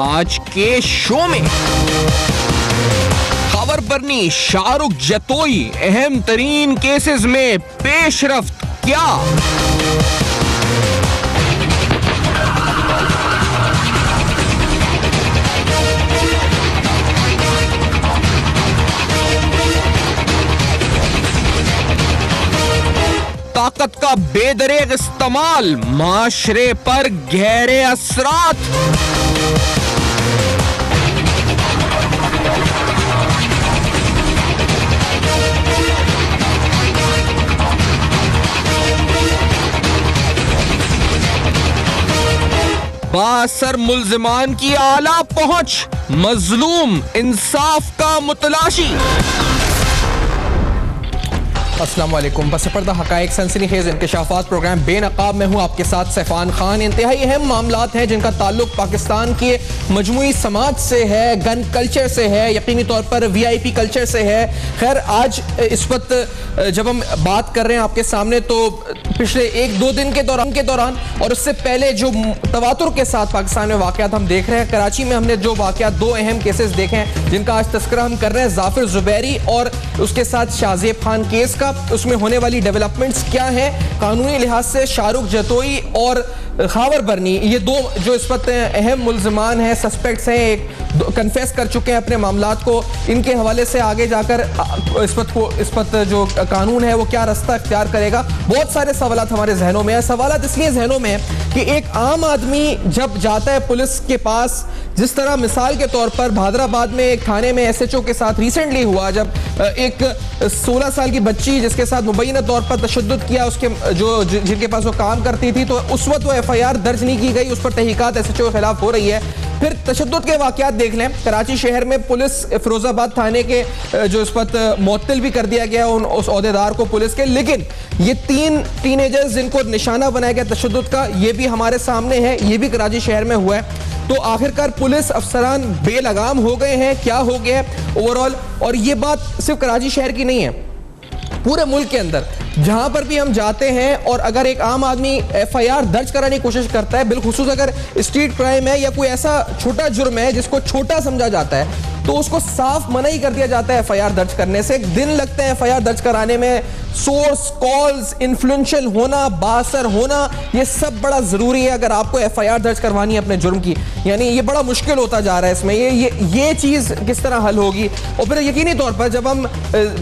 आज के शो में। खबर बरनी शाहरुख जतोई अहम तरीन केसेस में पेशरफ्त क्या? ताकत का बेदरेग इस्तेमाल माशरे पर गहरे असरात। बासर मुल्जिमान की आला पहुंच, मजलूम इंसाफ का मुतलाशी। अस्सलाम वालेकुम। बसपर्दा हकायक सनसनीखेज इंकशाफात प्रोग्राम बेनकाब में हूँ आपके साथ सैफान खान। इंतहाई अहम मामलात हैं जिनका ताल्लुक पाकिस्तान के मजमूई समाज से है, गन कल्चर से है, यकीनी तौर पर VIP कल्चर से है। खैर आज इस वक्त जब हम बात कर रहे हैं आपके सामने तो पिछले 1-2 दिन के दौरान और उससे पहले जो तवातुर के साथ पाकिस्तान में वाक़यात हम देख रहे हैं। कराची में हमने जो वाक़यात 2 अहम केसेस देखे हैं जिनका आज तस्करा हम कर रहे हैं, जाफिर जुबैरी और उसके साथ शाहजेब खान केस का, उसमें होने वाली डेवलपमेंट्स क्या हैं, कानूनी लिहाज से शाहरुख जतोई और खावर बरनी, ये 2 जो इस वक्त अहम मुल्जिमान हैं, सस्पेक्ट्स हैं, एक कन्फेस कर चुके हैं अपने मामलात को। इनके हवाले से आगे जाकर इस वक्त जो कानून है वो क्या रास्ता इख्तियार करेगा, बहुत सारे सवालात हमारे जहनों में है। सवालात इसलिए जहनों में है कि एक आम आदमी जब जाता है पुलिस के पास, जिस तरह मिसाल के तौर पर भादराबाद में एक थाने में SHO के साथ रिसेंटली हुआ, जब एक 16 साल की बच्ची जिसके साथ मुबैना तौर पर तशद्दुद किया उसके जिनके पास वो काम करती थी, तो उस वक्त वो FIR दर्ज नहीं की गई, उस पर तहकीकात SHO के खिलाफ हो रही है। फिर तशद्दुद के वाक़यात देख लें, कराची शहर में पुलिस फिरोजाबाद थाने के जो इस वक्त मुअत्तल भी कर दिया गया उस ओहदेदार को पुलिस के, लेकिन ये 3 टीनेजर्स जिनको निशाना बनाया गया तशद्दुद का, ये भी हमारे सामने है, ये भी कराची शहर में हुआ है। तो आखिरकार पुलिस अफसरान बेलगाम हो गए हैं, क्या हो गया ओवरऑल? और ये बात सिर्फ कराची शहर की नहीं है, पूरे मुल्क के अंदर जहां पर भी हम जाते हैं और अगर एक आम आदमी FIR दर्ज कराने की कोशिश करता है, बिलखुसूस अगर स्ट्रीट क्राइम है या कोई ऐसा छोटा जुर्म है जिसको छोटा समझा जाता है, तो उसको साफ मना ही कर दिया जाता है FIR दर्ज करने से। दिन लगते हैं FIR दर्ज कराने में। सोर्स, कॉल्स, इन्फ्लुएंशियल होना, बासर होना, ये सब बड़ा जरूरी है अगर आपको FIR दर्ज करवानी है अपने जुर्म की। यानी ये बड़ा मुश्किल होता जा रहा है इसमें, ये चीज़ किस तरह हल होगी। और फिर यकीनी तौर पर जब हम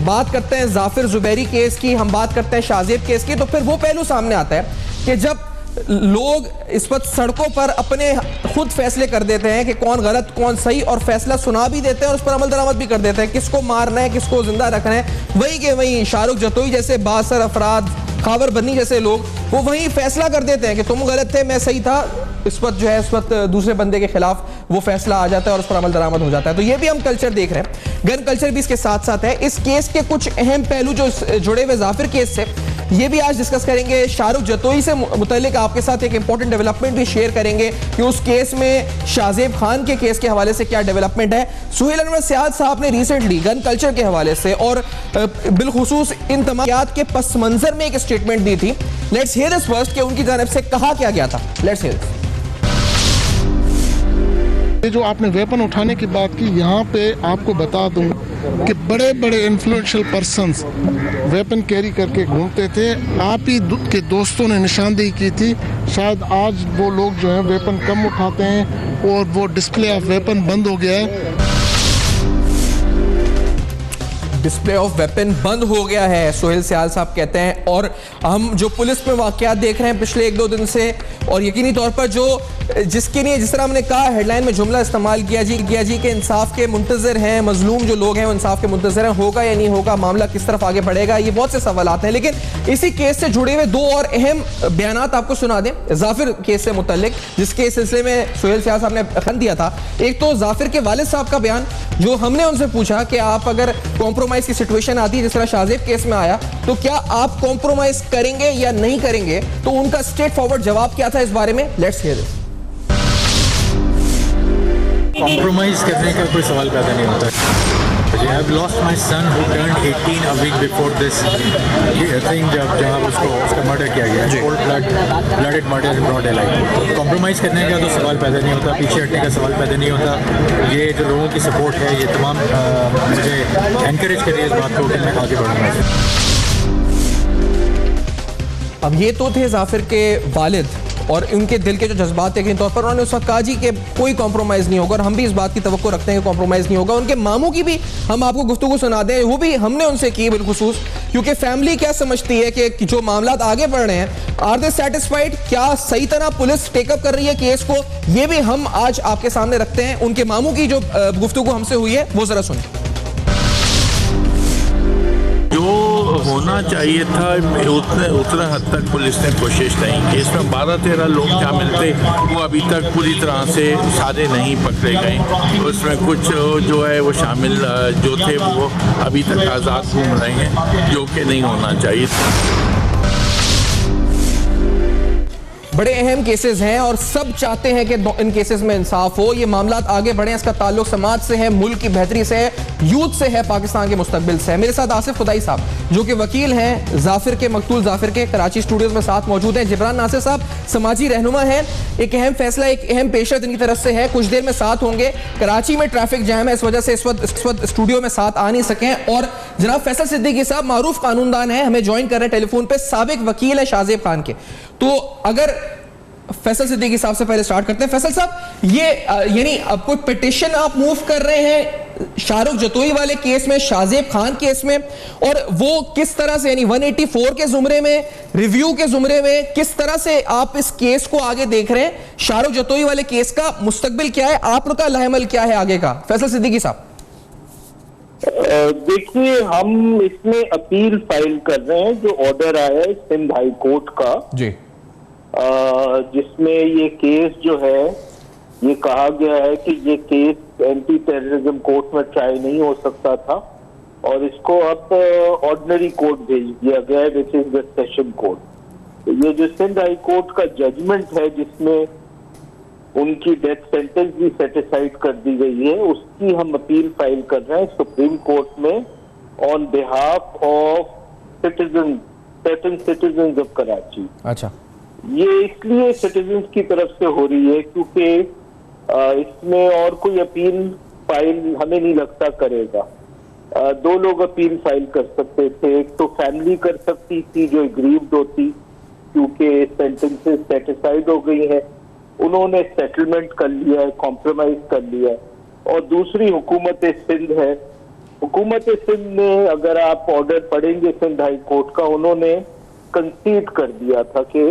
बात करते हैं जाफिर जुबैरी केस की, हम बात करते हैं शाहजेब केस की, तो फिर वो पहलू सामने आता है कि जब लोग इस वक्त सड़कों पर अपने खुद फैसले कर देते हैं कि कौन गलत कौन सही, और फैसला सुना भी देते हैं और उस पर अमल दरामद भी कर देते हैं, किसको मारना है किसको जिंदा रखना है। वही के वही शाहरुख जतोई जैसे बासर अफराद, खावर बरनी जैसे लोग, वो वही फैसला कर देते हैं कि तुम गलत थे मैं सही था। इस वक्त जो है इस वक्त दूसरे बंदे के खिलाफ वो फैसला आ जाता है और उस पर अमल दरामद हो जाता है। तो ये भी हम कल्चर देख रहे हैं, गन कल्चर भी इसके साथ साथ है। इस केस के कुछ अहम पहलू जो जुड़े हुए जाफिर केस से, ये भी आज डिस्कस करेंगे। शाहरुख जतोई से मुतल्लिक आपके साथ एक इंपॉर्टेंट डेवलपमेंट भी शेयर करेंगे कि उस केस में शाहजेब खान के केस के हवाले से क्या डेवलपमेंट है। सुहेल अनवर सियाद साहब ने रिसेंटली गन कल्चर के हवाले से और बिलखुसूस इन तमाम के पस मंजर में एक स्टेटमेंट दी थी। लेट्स हियर दिस फर्स्ट कि उनकी जानिब से कहा क्या गया था। Let's hear this. ये जो आपने वेपन उठाने की बात की, यहाँ पे आपको बता दूं कि बड़े बड़े इन्फ्लुएंशियल पर्सन्स वेपन कैरी करके घूमते थे। आप ही के दोस्तों ने निशानदेही की थी, शायद आज वो लोग जो हैं वेपन कम उठाते हैं और वो डिस्प्ले ऑफ वेपन बंद हो गया है। डिस्प्ले ऑफ वेपन बंद हो गया है, सोहेल सियाल साहब कहते हैं। और हम जो पुलिस में वाकयात देख रहे हैं पिछले 1-2 दिन से, और यकीनी तौर पर जो जिसके लिए जिस तरह हमने कहा हेडलाइन में जुमला इस्तेमाल किया जी के इंसाफ के मुंतजर हैं, मजलूम जो लोग हैं वो इंसाफ के मुंतजर हैं, होगा या नहीं होगा, मामला किस तरफ आगे बढ़ेगा, ये बहुत से सवालात हैं। लेकिन इसी केस से जुड़े हुए 2 और अहम बयानात आपको सुना दें जाफिर केस से मुतल्लिक, जिसके सिलसिले में सोहेल सियाल साहब ने खन दिया था। एक तो जाफिर के वालिद साहब का बयान, जो हमने उनसे पूछा कि आप अगर कॉम्प्रोमाइज की सिचुएशन आती है जिस तरह शाहजेब केस में आया, तो क्या आप कॉम्प्रोमाइज करेंगे या नहीं करेंगे, तो उनका स्ट्रेट फॉरवर्ड जवाब क्या था इस बारे में। Let's hear this. कॉम्प्रोमाइज करने का कोई सवाल पैदा नहीं होता है। I've lost my son who turned 18 a week before this thing जहाँ उसका मर्डर किया गया, cold blooded murder in broad daylight. Compromise करने का तो सवाल पैदा नहीं होता, पीछे हटने का सवाल पैदा नहीं होता. ये जो लोगों की सपोर्ट है, ये तमाम मुझे एनकरेज करिए इस बात को कि मैं आगे बढ़ूँगा. अब ये तो थे जाफिर के वालिद और उनके दिल के जो जज्बात यकीन तौर पर उन्होंने उस वक्त कहा जी कि कोई कॉम्प्रोमाइज़ नहीं होगा, और हम भी इस बात की तवक्को रखते हैं कि कॉम्प्रोमाइज़ नहीं होगा. उनके मामू की भी हम आपको गुफ्तगू सुना दें, वो भी हमने उनसे की बिलखुसूस, क्योंकि फैमिली क्या समझती है कि जो मामलात आगे बढ़ रहे हैं, आर दे सेटिस्फाइड, क्या सही तरह पुलिस टेकअप कर रही है केस को, ये भी हम आज आपके सामने रखते हैं. उनके मामू की जो गुफ्तगू हमसे हुई है वो जरा सुनिए. जो होना चाहिए था उतना हद तक पुलिस ने कोशिश नहीं की. इसमें 12-13 लोग शामिल थे, वो अभी तक पूरी तरह से सारे नहीं पकड़े गए. उसमें कुछ जो है वो शामिल जो थे वो अभी तक आज़ाद घूम रहे हैं, जो कि नहीं होना चाहिए. बड़े अहम केसेस हैं और सब चाहते हैं कि इन केसेस में इंसाफ हो, ये मामलात आगे बढ़े. इसका ताल्लुक समाज से है, मुल्क की बेहतरी से है, यूथ से है, पाकिस्तान के मुस्तकबिल से है. मेरे साथ आसिफ खुदाई साहब जो कि वकील हैं जाफिर के, मकतूल जाफिर के, कराची स्टूडियोज में साथ मौजूद हैं. जिब्रान नासिर साहब समाजी रहनुमा हैं. एक अहम फैसला, एक अहम पेशरत इनकी तरफ से है, कुछ देर में साथ होंगे. कराची में ट्रैफिक जैम है, इस वजह से इस वक्त स्टूडियो में साथ आ नहीं सके. और जनाब फैसल सिद्दीकी साहब मारूफ कानूनदान है, हमें ज्वाइन कर रहे हैं टेलीफोन पे, साबिक वकील है शाहजेब खान के. तो अगर फैसल सिद्दीकी साहब से पहले स्टार्ट करते हैं. फैसल साहब, ये यानी अब कोई पिटिशन आप मूव कर रहे हैं शाहरुख जतोई वाले केस में, शाहजेब खान केस में, और वो किस तरह से यानी 184 के जुमरे में, रिव्यू के जुमरे में, किस तरह से आप इस केस को आगे देख रहे हैं? शाहरुख जतोई वाले केस का मुस्तकबिल क्या है, आप लोग का लाहेमल क्या है आगे का? फैसल सिद्दीकी साहब. देखिए, हम इसमें अपील फाइल कर रहे हैं जो ऑर्डर आया है सिंध हाई कोर्ट का जी, जिसमें ये केस जो है, ये कहा गया है कि ये केस एंटी टेररिज्म कोर्ट में ट्राई नहीं हो सकता था और इसको अब ऑर्डिनरी कोर्ट भेज दिया गया है, which is the session court. तो ये जो सिंध हाई कोर्ट का जजमेंट है जिसमें उनकी डेथ सेंटेंस भी सेटिसाइड कर दी गई है, उसकी हम अपील फाइल कर रहे हैं सुप्रीम कोर्ट में on behalf of certain citizens of Karachi. अच्छा, ये इसलिए सिटीजन्स की तरफ से हो रही है क्योंकि इसमें और कोई अपील फाइल हमें नहीं लगता करेगा. 2 लोग अपील फाइल कर सकते थे. एक तो फैमिली कर सकती थी जो एग्रीव्ड होती क्योंकि सेंटेंसेस सेटिसाइड हो गई है, उन्होंने सेटलमेंट कर लिया है, कॉम्प्रोमाइज कर लिया है. और दूसरी हुकूमत सिंध है. हुकूमत सिंध ने, अगर आप ऑर्डर पढ़ेंगे सिंध हाई कोर्ट का, उन्होंने कंसीड कर दिया था कि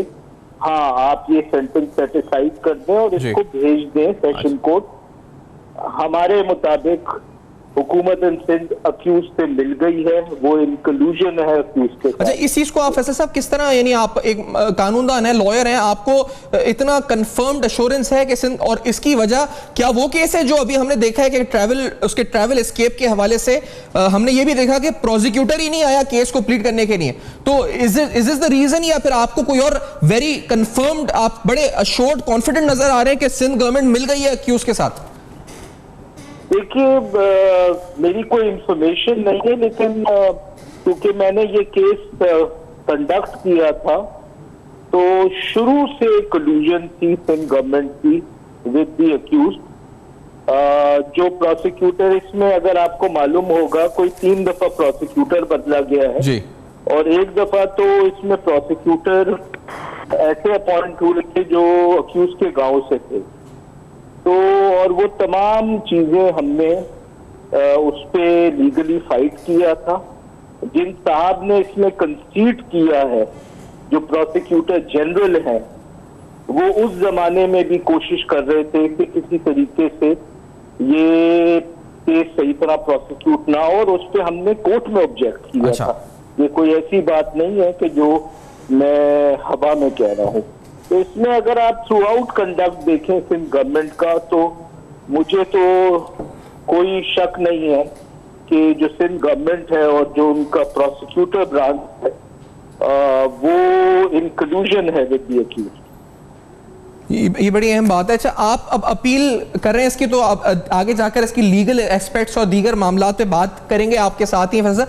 हाँ, आप ये सेंटेंस सेटिसाइड कर दें और इसको भेज दें सेशन कोर्ट. हमारे मुताबिक हुकूमत सिंध अक्यूज से मिल गई है, वो इन कलूजन है अक्यूज के साथ. अच्छा, इस चीज को आप फैसल साहब किस तरह, यानी आप एक कानूनदान है, लॉयर हैं, आपको इतना कंफर्म्ड एश्योरेंस है कि सिंध, और इसकी वजह क्या वो केस है जो अभी हमने देखा है कि उसके ट्रैवल एस्केप के हवाले से हमने ये भी देखा कि प्रोसिक्यूटर ही नहीं आया केस को प्लीड करने के लिए. तो इज दिस द रीजन, या फिर आपको कोई और वेरी कंफर्म्ड, आप बड़े अश्योर्ड कॉन्फिडेंट नजर आ रहे हैं कि सिंध गवर्नमेंट मिल गई है अक्यूज के साथ? देखिए, मेरी कोई इंफॉर्मेशन नहीं है, लेकिन क्योंकि मैंने ये केस कंडक्ट किया था तो शुरू से कलूजन थी सिंध गवर्नमेंट की विद द अक्यूज. जो प्रोसिक्यूटर, इसमें अगर आपको मालूम होगा, कोई 3 दफा प्रोसिक्यूटर बदला गया है जी. और एक दफा तो इसमें प्रोसिक्यूटर ऐसे अपॉइंट हुए थे जो अक्यूज के गांव से थे. तो और वो तमाम चीजें हमने उस पे लीगली फाइट किया था. जिन साहब ने इसमें कंसीड किया है, जो प्रोसिक्यूटर जनरल हैं, वो उस जमाने में भी कोशिश कर रहे थे कि किसी तरीके से ये केस सही तरह प्रोसिक्यूट ना हो, और उस पर हमने कोर्ट में ऑब्जेक्ट किया था. ये कोई ऐसी बात नहीं है कि जो मैं हवा में कह रहा हूँ. तो इसमें अगर आप थ्रू आउट कंडक्ट देखें सिंध गवर्नमेंट का, तो मुझे तो कोई शक नहीं है कि जो सिंध गवर्नमेंट है और जो उनका प्रोसिक्यूटर ब्रांच है, वो इन कलूजन है विद द अक्यूज्ड. ये बड़ी अहम बात है। अच्छा, आप अब अपील कर रहे हैं इसकी, तो आप आगे जाकर इसकी लीगल एस्पेक्ट्स और दीगर मामला पे बात करेंगे आपके साथ ही फैसला।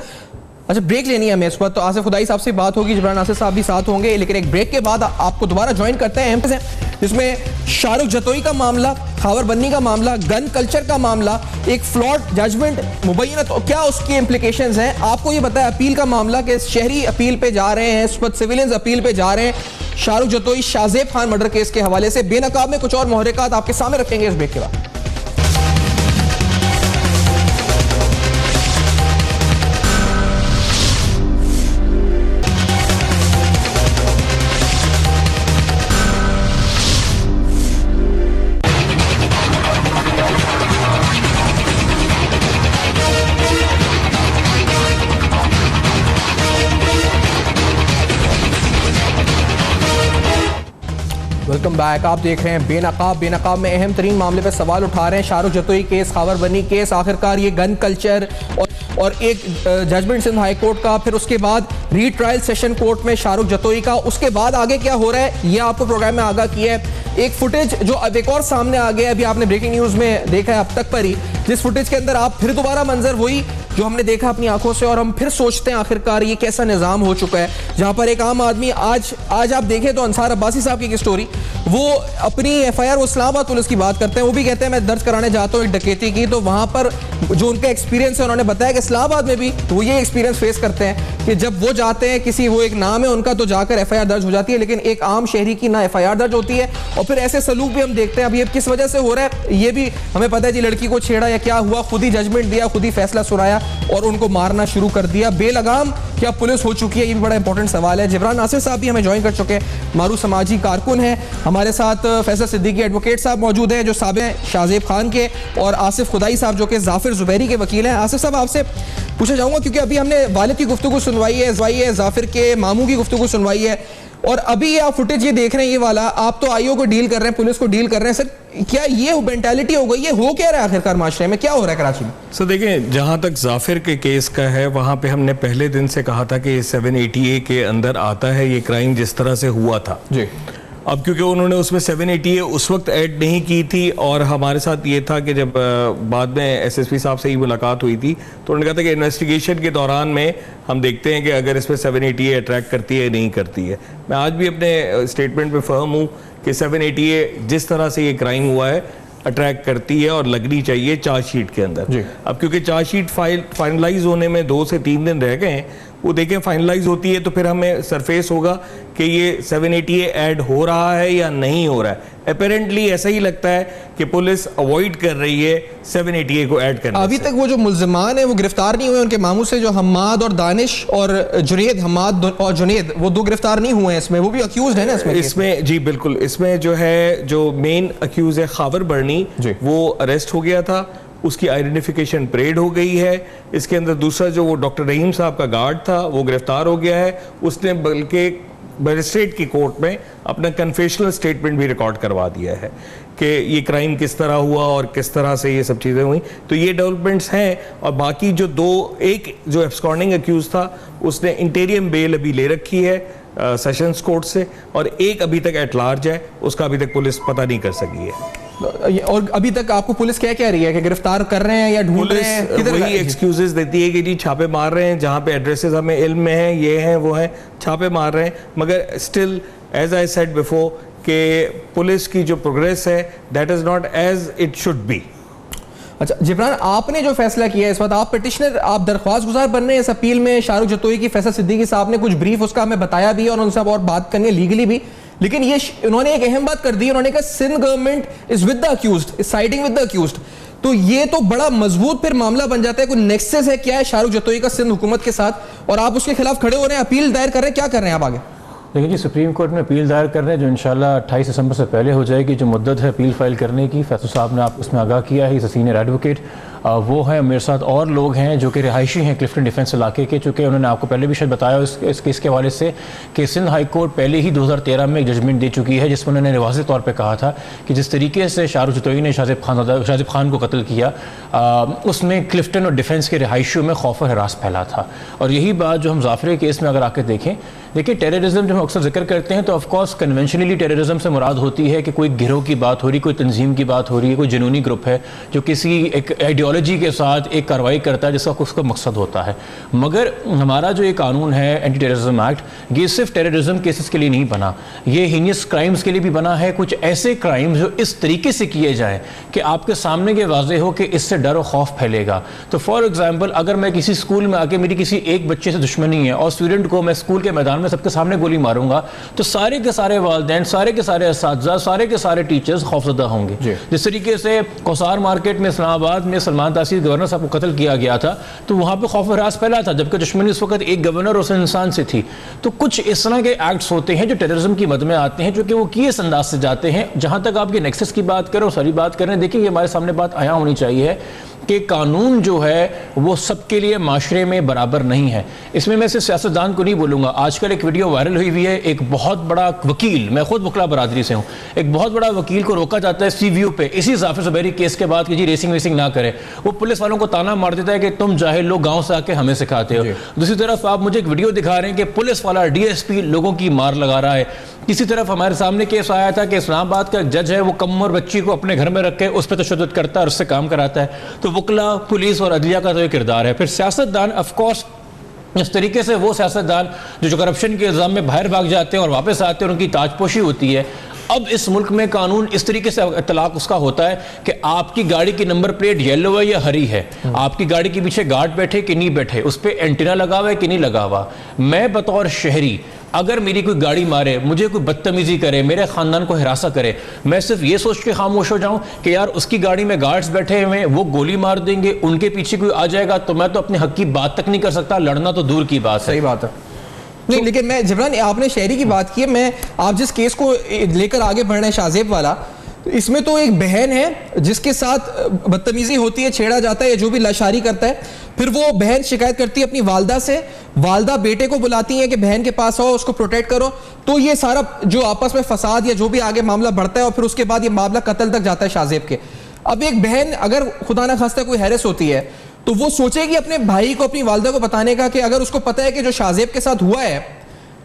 अच्छा, ब्रेक लेनी है हमें इस वक्त, तो आसिफ खुदाई साहब से बात होगी, जिब्रान नासिर साहब भी साथ होंगे, लेकिन एक ब्रेक के बाद आपको दोबारा ज्वाइन करते हैं अहम जिसमें शाहरुख जतोई का मामला, खावर बन्नी का मामला, गन कल्चर का मामला, एक फ्लॉड जजमेंट मुबैना, तो क्या उसकी इम्प्लीकेशंस हैं आपको ये पता है। अपील का मामला कि शहरी अपील पे जा रहे हैं, इस वक्त सिविलियंस अपील पे जा रहे हैं, शाहरुख जतोई शाहजेब खान मर्डर केस के हवाले से बेनकाब में कुछ और मुहर्रिकात आपके सामने रखेंगे इस ब्रेक के बाद। Welcome back. आप देख रहे हैं बेनकाब। बेनकाब में अहम तरीन मामले पर सवाल उठा रहे हैं, शाहरुख जतोई केस, खावर बन्नी केस, आखिरकार ये गन कल्चर और एक जजमेंट सिंध हाई कोर्ट का, फिर उसके बाद रीट्रायल सेशन कोर्ट में शाहरुख जतोई का, उसके बाद आगे क्या हो रहा है ये आपको प्रोग्राम में आगाह किया है। एक फुटेज जो अब एक और सामने आ गया, अभी आपने ब्रेकिंग न्यूज में देखा है अब तक पर ही, जिस फुटेज के अंदर आप फिर दोबारा मंजर वही जो हमने देखा अपनी आंखों से, और हम फिर सोचते हैं आखिरकार ये कैसा निज़ाम हो चुका है, जहां पर एक आम आदमी आज आप देखें तो अंसार अब्बासी साहब की स्टोरी, वो अपनी FIR वो इस्लामाबाद पुलिस की बात करते हैं, वो भी कहते हैं मैं दर्ज कराने जाता हूँ एक डकैती की, तो वहां पर जो उनका एक्सपीरियंस है उन्होंने बताया कि इस्लामाबाद में भी वो ये एक्सपीरियंस फेस करते हैं कि जब वो जाते हैं किसी, वो एक नाम है उनका, तो जाकर FIR दर्ज हो जाती है, लेकिन एक आम शहरी की ना FIR दर्ज होती है, और फिर ऐसे सलूक भी हम देखते हैं। अब ये किस वजह से हो रहा है ये भी हमें पता है जी, लड़की को छेड़ा या क्या हुआ, खुद ही जजमेंट दिया, खुद ही फैसला सुनाया और उनको मारना शुरू कर दिया। बेलगाम क्या पुलिस हो चुकी है, ये भी बड़ा इंपॉर्टेंट सवाल है। जिब्रान नासिर साहब भी हमें ज्वाइन कर चुके हैं, मारूफ समाजी कारकुन है, हमारे साथ फैसल सिद्दीकी एडवोकेट साहब मौजूद हैं जो साबिक़ हैं शाहजेब खान के, और आसिफ खुदाई साहब जो कि जाफिर जुबैरी के वकील हैं। आसिफ साहब आपसे पूछना चाहूंगा, क्योंकि अभी हमने वालिद की गुफ्तगू सुनवाई है, जाफिर के मामू की गुफ्तगू सुनवाई है, और अभी ये आप फुटेज ये देख रहे हैं, ये वाला आप तो आईओ को डील कर रहे हैं, पुलिस को डील कर रहे हैं, सर क्या ये मेंटालिटी हो गई, ये हो क्या रहा है आखिरकार माशरे में, क्या हो रहा है कराची में? सर देखें, जहाँ तक जाफिर के केस का है, वहाँ पे हमने पहले दिन से कहा था कि 780A के अंदर आता है ये क्राइम जिस तरह से हुआ था जी। अब क्योंकि उन्होंने उसमें 780A उस वक्त ऐड नहीं की थी, और हमारे साथ ये था कि जब बाद में SSP साहब से ही मुलाकात हुई थी तो उन्होंने कहा था कि इन्वेस्टिगेशन के दौरान में हम देखते हैं कि अगर इसमें 780A अट्रैक्ट करती है नहीं करती है। मैं आज भी अपने स्टेटमेंट में फर्म हूँ कि 780A जिस तरह से ये क्राइम हुआ है अट्रैक्ट करती है और लगनी चाहिए चार्जशीट के अंदर। अब क्योंकि चार्जशीट फाइनलाइज होने में 2 से 3 दिन रह गए हैं, वो देखें फाइनलाइज होती है तो फिर हमें सरफेस होगा कि ये 780A ऐड हो रहा है या नहीं हो रहा है। अपेरेंटली ऐसा ही लगता है कि पुलिस अवॉइड कर रही है 780A को ऐड करने। अभी तक वो जो मुल्ज़िमान है वो गिरफ्तार नहीं हुए, उनके मामू से जो हम्माद और दानिश और जुनेद, हम्माद और जुनेद, वो 2 गिरफ्तार नहीं हुए हैं इसमें, वो भी अक्यूज्ड है ना इसमें जी बिल्कुल। इसमें जो है जो मेन अक्यूज है खावर बर्नी, वो अरेस्ट हो गया था, उसकी आइडेंटिफिकेशन परेड हो गई है। इसके अंदर दूसरा जो वो डॉक्टर रहीम साहब का गार्ड था वो गिरफ्तार हो गया है, उसने बल्कि मजिस्ट्रेट की कोर्ट में अपना कन्फेशनल स्टेटमेंट भी रिकॉर्ड करवा दिया है कि ये क्राइम किस तरह हुआ और किस तरह से ये सब चीज़ें हुई। तो ये डेवलपमेंट्स हैं, और बाकी जो एक जो एब्सकॉन्डिंग अक्यूज था उसने इंटीरियम बेल अभी ले रखी है सेशंस कोर्ट से, और एक अभी तक एट लार्ज है, उसका अभी तक पुलिस पता नहीं कर सकी है। और अभी तक आपको पुलिस क्या कह रही है कि गिरफ्तार कर रहे हैं या ढूंढ रहे हैं? वही एक्सक्यूजेस देती है कि जी छापे मार रहे हैं, जहां पे एड्रेसेस हमें इल्म में हैं, ये हैं वो हैं, छापे मार रहे हैं, मगर still as I said before कि पुलिस की जो प्रोग्रेस है that is not as it should be. अच्छा जिब्रान, आपने जो फैसला किया है इस वक्त, आप पिटिशनर, आप दरख्वास्त गुजार बन रहे हैं इस अपील में शाहरुख जतोई की। फैसल सिद्दीकी साहब ने कुछ ब्रीफ उसका हमें बताया भी और उनसे और बात करनी है लीगली भी, लेकिन ये उन्होंने एक अहम बात कर दी, उन्होंने कहा Sindh government is with the accused, is siding with the accused. तो ये तो बड़ा मजबूत फिर मामला बन जाता है, कोई नेक्सस है क्या है शाहरुख जतोई का सिंध हुकूमत के साथ, और आप उसके खिलाफ खड़े हो रहे हैं, अपील दायर कर रहे हैं, क्या कर रहे हैं आप आगे? देखिए जी, सुप्रीम कोर्ट में अपील दायर कर रहे हैं जो इंशाल्लाह 28 दिसंबर से पहले हो जाएगी। जो मुद्दत है अपील फाइल करने की, फैसल साहब ने आप उसमें आगाह किया है, सीनियर एडवोकेट वो हैं, मेरे साथ और लोग हैं जो कि रिहायशी हैं क्लिफ्टन डिफेंस इलाके के, चूँकि उन्होंने आपको पहले भी शायद बताया इस केस के हवाले से कि सिंध हाई कोर्ट पहले ही 2013 में एक जजमेंट दे चुकी है जिसमें उन्होंने वाज़ेह तौर पे कहा था कि जिस तरीके से शाहरुख जतोई ने शाहजेब खान को कत्ल किया उसमें क्लिफ्टन और डिफेंस के रिहायशियों में खौफ और हरास फैला था। और यही बात जो हम जाफिर केस में अगर आके देखें देखिए, टेररिज्म जब हम अक्सर जिक्र करते हैं तो ऑफकोर्स कन्वेंशनली टेररिज्म से मुराद होती है कि कोई गिरोह की बात हो रही, कोई तंजीम की बात हो रही है, कोई जुनूनी ग्रुप है जो किसी एक आइडियोलॉजी के साथ एक कार्रवाई करता है जिसका उसका मकसद होता है। मगर हमारा जो ये कानून है एंटी टेररिज्म एक्ट, ये सिर्फ टेररिज्म केसेस के लिए नहीं बना, ये हीनियस क्राइम्स के लिए भी बना है। कुछ ऐसे क्राइम्स जो इस तरीके से किए जाएं कि आपके सामने के वाजे हो कि इससे डर और खौफ फैलेगा। तो फॉर एग्जाम्पल, अगर मैं किसी स्कूल में आके मेरी किसी एक बच्चे से दुश्मनी है और स्टूडेंट को मैं स्कूल के मैदान में सबके सामने गोली मारूंगा, तो सारे के सारे वालिदैन, सारे के सारे असातिज़ा, सारे के सारे टीचर्स खौफजदा होंगे। जिस तरीके से कौसार मार्केट में इस्लामाबाद में सलमान तासीर गवर्नर साहब को कत्ल किया गया था, तो वहाँ पर खौफ हरास फैला था, जबकि दुश्मनी उस वक्त एक गवर्नर और उस इंसान से थी। तो कुछ इस तरह के एक्ट्स होते हैं जो टेररिज्म की मद में आते हैं, जो कि वो किए इस अंदाज से जाते हैं। जहाँ तक आपके नेक्सस की बात करें और सारी बात करें, देखिए ये हमारे सामने बात आया होनी चाहिए कि कानून जो है वो सबके लिए माशरे में बराबर नहीं है। इसमें मैं सिर्फ सियासतदान को नहीं बोलूँगा। आजकल एक वीडियो वायरल हुई हुई है, एक बहुत बड़ा वकील, मैं खुद वकला बरादरी से हूँ, एक बहुत बड़ा वकील को रोका जाता है CVO पे इसी जाफिर ज़ुबैरी केस के बाद कि जी रेसिंग वेसिंग ना करे। वो पुलिस वालों को ताना मार देता है कि तुम जाहिल लोग गाँव से आके हमें सिखाते हो। दूसरी तरफ आप मुझे एक वीडियो दिखा रहे हैं कि पुलिस वाला DSP लोगों की मार लगा रहा है। किसी तरफ हमारे सामने केस आया था कि इस्लामाबाद का जज है, वो कम उम्र बच्ची को अपने घर में रख के उस पर तशद्दुद करता है और उससे काम कराता है। तो वकला, पुलिस और अदलिया का तो ये किरदार है। फिर सियासतदान, ऑफ कोर्स इस तरीके से वो सियासतदान जो करप्शन के इल्ज़ाम में बाहर भाग जाते हैं और वापस आते हैं और उनकी ताजपोशी होती है। अब इस मुल्क में कानून इस तरीके से इतलाक उसका होता है कि आपकी गाड़ी की नंबर प्लेट येलो है या हरी है, आपकी गाड़ी के पीछे गार्ड बैठे कि नहीं बैठे, उस पर एंटीना लगा हुआ है कि नहीं लगा हुआ। मैं बतौर शहरी अगर मेरी कोई गाड़ी मारे, मुझे कोई बदतमीजी करे, मेरे खानदान को हिरासा करे, मैं सिर्फ ये सोच के खामोश हो जाऊं कि यार उसकी गाड़ी में गार्ड्स बैठे हुए हैं, वो गोली मार देंगे, उनके पीछे कोई आ जाएगा तो मैं तो अपने हक की बात तक नहीं कर सकता, लड़ना तो दूर की बात है। सही बात है। नहीं, लेकिन मैं जिब्रान, आपने शहरी की बात की है, मैं आप जिस केस को लेकर आगे बढ़ रहे हैं शाहजेब वाला, इसमें तो एक बहन है जिसके साथ बदतमीजी होती है, छेड़ा जाता है, जो भी लाशारी करता है, फिर वो बहन शिकायत करती है अपनी वालदा से, वालदा बेटे को बुलाती है कि बहन के पास आओ, उसको प्रोटेक्ट करो। तो ये सारा जो आपस में फसाद या जो भी आगे मामला बढ़ता है और फिर उसके बाद ये मामला कत्ल तक जाता है शाहजेब के। अब एक बहन अगर खुदा ना खास्ता कोई हैरेस होती है तो वो सोचेगी अपने भाई को, अपनी वालदा को बताने का कि अगर उसको पता है कि जो शाहजेब के साथ हुआ है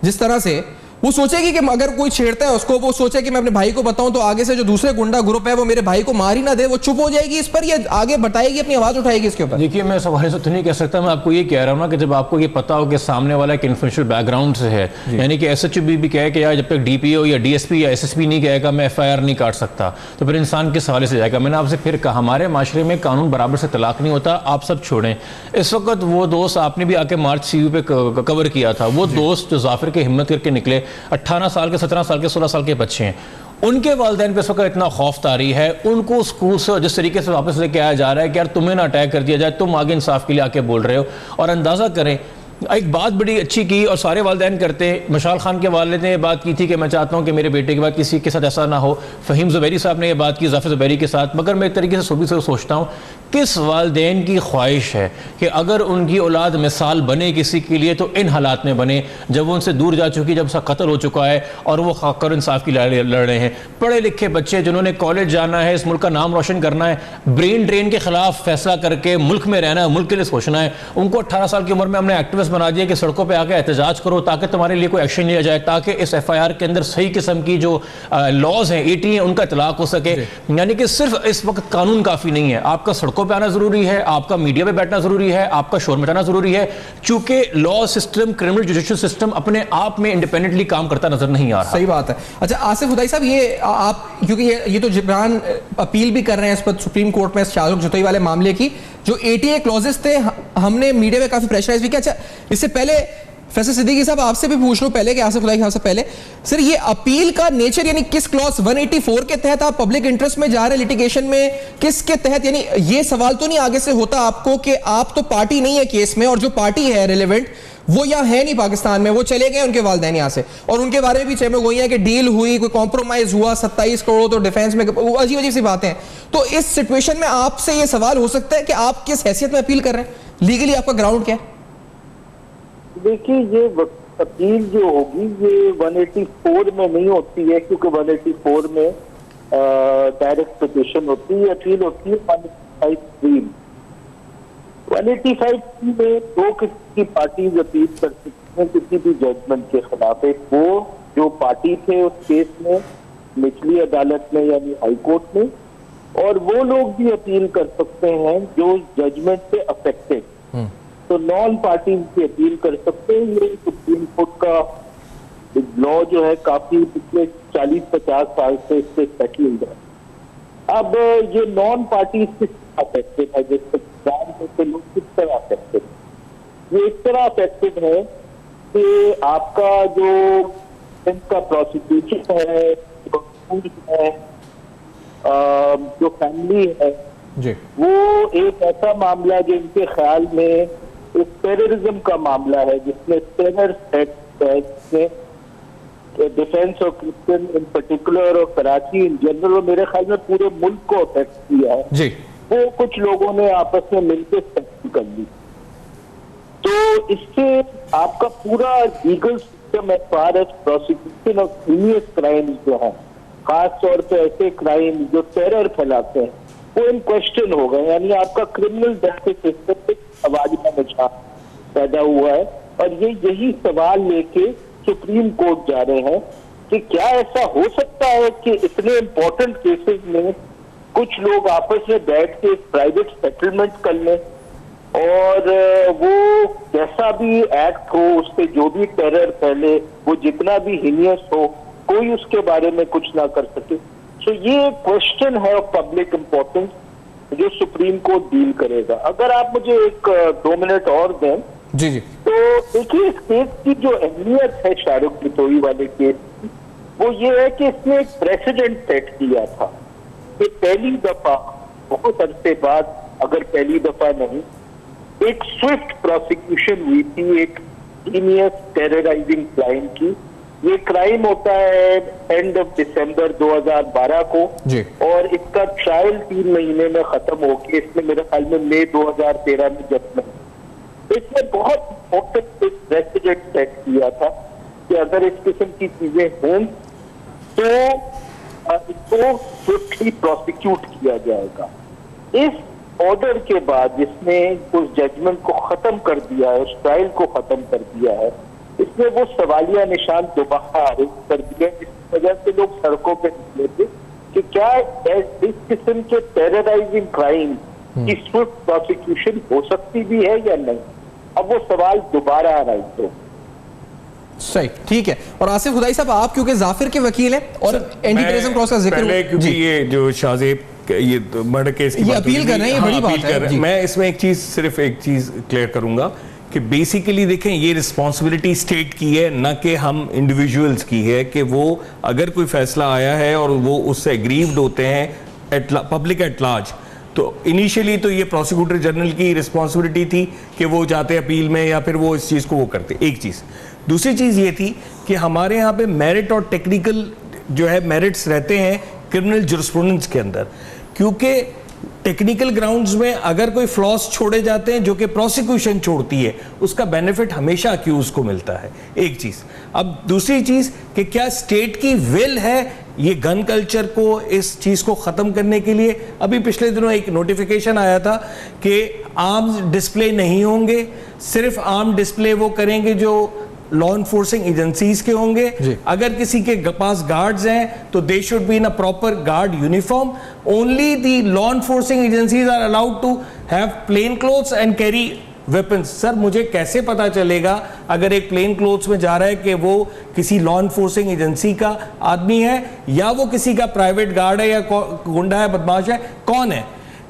जिस तरह से, वो सोचेगी कि अगर कोई छेड़ता है उसको, वो सोचे कि मैं अपने भाई को बताऊं तो आगे से जो दूसरे गुंडा ग्रुप है वो मेरे भाई को मार ही ना दे, वो चुप हो जाएगी इस पर, ये आगे बताएगी, अपनी आवाज उठाएगी इसके ऊपर। देखिए, मैं सवाल से तो नहीं कह सकता, मैं आपको ये कह रहा हूँ ना कि जब आपको ये पता हो कि सामने वाला एक इन्फ्लुएंशियल बैकग्राउंड से है, यानी कि SHO भी कहे कि यार जब तक DPO या DSP या SSP नहीं कहेगा मैं FIR नहीं काट सकता, तो फिर इंसान किस हवाले से जाएगा। मैंने आपसे फिर कहा, हमारे माशरे में कानून बराबर से तलाक नहीं होता। आप सब छोड़ें, इस वक्त वो दोस्त आपने भी आके मार्च CU पे कवर किया था, वो दोस्त जो जाफिर के हिम्मत करके निकले, 18 साल के, 17 साल के, 16 साल के बच्चे हैं, उनके वालिदैन पे इस वक्त इतना खौफ तारी है, उनको स्कूल से जिस तरीके से वापस लेके आया जा रहा है कि यार तुम्हें ना अटैक कर दिया जाए, तुम आगे इंसाफ के लिए आके बोल रहे हो। और अंदाज़ा करें, एक बात बड़ी अच्छी की और सारे वालिदैन करते हैं। मशाल खान के वालिद ने ये बात की थी कि मैं चाहता हूँ कि मेरे बेटे के बाद किसी के साथ ऐसा ना हो। फ़हीम ज़ुबैरी साहब ने ये बात की जाफिर ज़ुबैरी के साथ। मगर मैं एक तरीके से सुबह से सोचता हूँ, किस वालिदैन की ख्वाहिश है कि अगर उनकी औलाद मिसाल बने किसी के लिए तो इन हालात में बने, जब वो उनसे दूर जा चुकी, जब उसका कत्ल हो चुका है और वो खाकर इंसाफ की लड़ रहे हैं। पढ़े लिखे बच्चे जिन्होंने कॉलेज जाना है, इस मुल्क का नाम रोशन करना है, ब्रेन ड्रेन के खिलाफ फैसला करके मुल्क में रहना है, मुल्क के लिए सोचना है, उनको 18 साल की उम्र में हमने एक्टिविस्ट बना दिया कि सड़कों पे आके एहतजाज करो ताकि तुम्हारे लिए कोई एक्शन लिया जाए, ताकि इस FIR के अंदर सही किस्म की जो लॉज हैं, 80 हैं, उनका इतलाक हो सके। यानी कि सिर्फ इस वक्त कानून काफ़ी नहीं है, आपका सड़कों पे आना ज़रूरी है, आपका मीडिया पे बैठना ज़रूरी है, आपका शोर मचाना ज़रूरी है, चूंकि law system, criminal judicial system अपने आप में इंडिपेंडेंटली काम करता नजर नहीं आ रहा। सही बात है। अच्छा आसिफ हुदाई साहब, ये आप, क्योंकि ये तो जिब्रान अपील भी कर रहे हैं इस पर सुप्रीम कोर्ट में शाहरुख जुतई वाले मामले की, जो 88 क्लॉजेस थे, हमने मीडिया में काफ़ी प्रेशराइज भी किया। अच्छा, इससे पहले फैसल सिद्दीकी साहब आपसे भी पूछ लो पहले कि आसिफ हुदाई साहब से पहले, सर ये अपील का नेचर, यानी किस क्लॉज 184 के तहत आप पब्लिक इंटरेस्ट में जा रहे लिटिगेशन में, किसके तहत? यानी ये सवाल तो नहीं आगे से होता आपको कि आप तो पार्टी नहीं है केस में और जो पार्टी है रिलेवेंट वो यहाँ है नहीं पाकिस्तान में, वो चले गए उनके वालिदैन यहाँ से, और उनके बारे में भी चेमे वही है कि डील हुई, कोई कॉम्प्रोमाइज हुआ, 27 करोड़ तो डिफेंस में, अजीब अजीब सी बातें हैं। तो इस सिचुएशन में आपसे ये सवाल हो सकता है कि आप किस हैसियत में अपील कर रहे हैं, लीगली आपका ग्राउंड क्या है? देखिए, ये अपील जो होगी ये 184 में नहीं होती है, क्योंकि 184 में डायरेक्ट पिटिशन होती है, अपील होती है 153। 185 में 2 किस्म की पार्टीज अपील कर सकती हैं किसी भी जजमेंट के खिलाफ। एक वो जो पार्टी थे उस केस में निचली अदालत में यानी हाई कोर्ट में, और वो लोग भी अपील कर सकते हैं जो जजमेंट से अफेक्टेड, तो नॉन पार्टीज भी अपील कर सकते हैं। ये सुप्रीम कोर्ट का लॉ जो है काफी पिछले 40-50 साल से इससे सेटल्ड है। अब ये नॉन पार्टीज किस अफेक्टेड है, जैसे के लोग किस तरह अफेक्टेड, ये इस तरह अफेक्टेड है कि आपका जो इनका प्रोसिक्यूशन है, जो फैमिली है जी, वो एक ऐसा मामला जो इनके ख्याल में एक टेररिज्म का मामला है, जिसमें टेरर एक्ट है, जिसमें defence of Christian in particular और कराची इन जनरल और मेरे ख्याल में पूरे मुल्क को अफेक्ट किया है जी, वो कुछ लोगों ने आपस में मिलकर सेटल कर ली। तो इससे आपका पूरा legal system as far as prosecution of serious crimes जो है, खास तौर पे ऐसे क्राइम जो टेरर फैलाते हैं, वो इन क्वेश्चन हो गए। यानी आपका क्रिमिनल जस्टिस सिस्टम आवाज में निशान पैदा हुआ है, और ये यही सवाल लेके सुप्रीम कोर्ट जा रहे हैं कि क्या ऐसा हो सकता है कि इतने इम्पोर्टेंट केसेस में कुछ लोग आपस में बैठ के प्राइवेट सेटलमेंट कर लें, और वो कैसा भी एक्ट हो, उस पर जो भी टेरर फैले, वो जितना भी हीनियस हो, कोई उसके बारे में कुछ ना कर सके। तो ये क्वेश्चन है ऑफ पब्लिक इम्पोर्टेंस जो सुप्रीम कोर्ट डील करेगा। अगर आप मुझे 2 मिनट और दें जी जी, तो देखिए इस केस की जो अहमियत है शाहरुख बितोई वाले केस की, वो ये है कि इसने एक प्रेसिडेंट सेट किया था कि पहली दफा बहुत अरसे बाद, अगर पहली दफा नहीं, एक स्विफ्ट प्रोसिक्यूशन हुई थी एक हीनियस टेरराइजिंग क्राइम की। ये क्राइम होता है एंड ऑफ दिसंबर 2012 को जी, और इसका ट्रायल 3 महीने में खत्म हो गया। इसमें मेरे ख्याल में मई 2013 में जजमेंट, इसने बहुत इम्पोर्टेंट प्रेसिडेंट सेट किया था कि अगर इस किस्म की चीजें हों तो इसको स्विफ्टली प्रोसिक्यूट किया जाएगा। इस ऑर्डर के बाद जिसने उस जजमेंट को खत्म कर दिया है, उस ट्रायल को खत्म कर दिया है, इसने वो सवालिया निशान दोबारा कर दिया, जिस वजह से लोग सड़कों पर निकले थे कि क्या इस किस्म के टेरराइजिंग क्राइम की स्विफ्ट प्रोसिक्यूशन हो सकती भी है या नहीं। अब वो सवाल दोबारा आ रहा है। सही, ठीक है। और आसिफ खुदाई साहब, आप क्योंकि जाफिर के वकील हैं और एंटी टेररिज्म क्लॉज का जिक्र पहले, क्योंकि ये जो शाहजेब ये मर्डर केस की ये अपील कर रहे हैं, ये बड़ी बात है। मैं इसमें सिर्फ एक चीज क्लियर करूंगा कि बेसिकली देखें, ये रिस्पॉन्सिबिलिटी स्टेट की है, ना कि हम इंडिविजुअल्स की है, कि वो अगर कोई फैसला आया है और वो उससे एग्रीव्ड होते हैं पब्लिक एट लार्ज, तो इनिशियली तो ये प्रोसिक्यूटर जनरल की रिस्पॉन्सिबिलिटी थी कि वो जाते अपील में या फिर वो इस चीज़ को वो करते। एक चीज़। दूसरी चीज़ ये थी कि हमारे यहाँ पे मेरिट और टेक्निकल जो है मेरिट्स रहते हैं क्रिमिनल जुरिस्प्रूडेंस के अंदर, क्योंकि टेक्निकल ग्राउंड्स में अगर कोई फ्लॉस छोड़े जाते हैं जो कि प्रोसिक्यूशन छोड़ती है, उसका बेनिफिट हमेशा अक्यूज को मिलता है। एक चीज। अब दूसरी चीज कि क्या स्टेट की विल है ये गन कल्चर को, इस चीज को खत्म करने के लिए। अभी पिछले दिनों एक नोटिफिकेशन आया था कि आर्म्स डिस्प्ले नहीं होंगे, सिर्फ आर्म डिस्प्ले वो करेंगे जो लॉ एनफोर्सिंग एजेंसीज के होंगे। अगर किसी के पास गार्ड्स हैं तो they should be in a proper guard uniform. Only the law enforcing agencies are allowed to have plain clothes and carry weapons. Sir, मुझे कैसे पता चलेगा अगर एक प्लेन क्लोथ्स में जा रहा है कि वो किसी लॉ एनफोर्सिंग एजेंसी का आदमी है या वो किसी का प्राइवेट गार्ड है या गुंडा है, बदमाश है, कौन है?